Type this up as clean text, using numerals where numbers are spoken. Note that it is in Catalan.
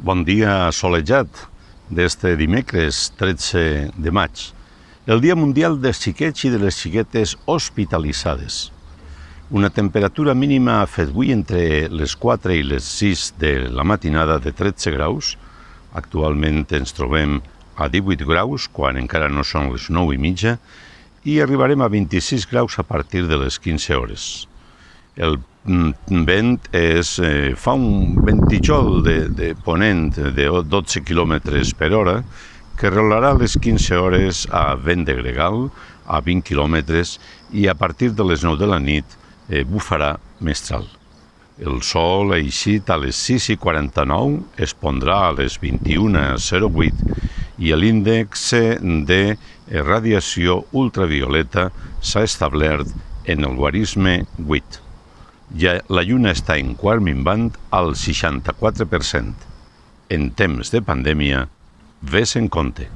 Bon dia assolejat d'este dimecres 13 de maig, el Dia Mundial dels Xiquets i de les Xiquetes Hospitalitzades. Una temperatura mínima ha fet avui entre les 4 i les 6 de la matinada de 13 graus. Actualment ens trobem a 18 graus, quan encara no són les 9 i mitja, i arribarem a 26 graus a partir de les 15 hores. El vent fa un ventijol de ponent de 12 km per hora que rolarà a les 15 hores a vent de gregal a 20 km i a partir de les 9 de la nit bufarà mestral. El sol, eixit a les 6:49, es pondrà a les 21:08 i l'índex de radiació ultravioleta s'ha establert en el guarisme 8. Ja la lluna està en quart minvant al 64%. En temps de pandèmia, ves en compte.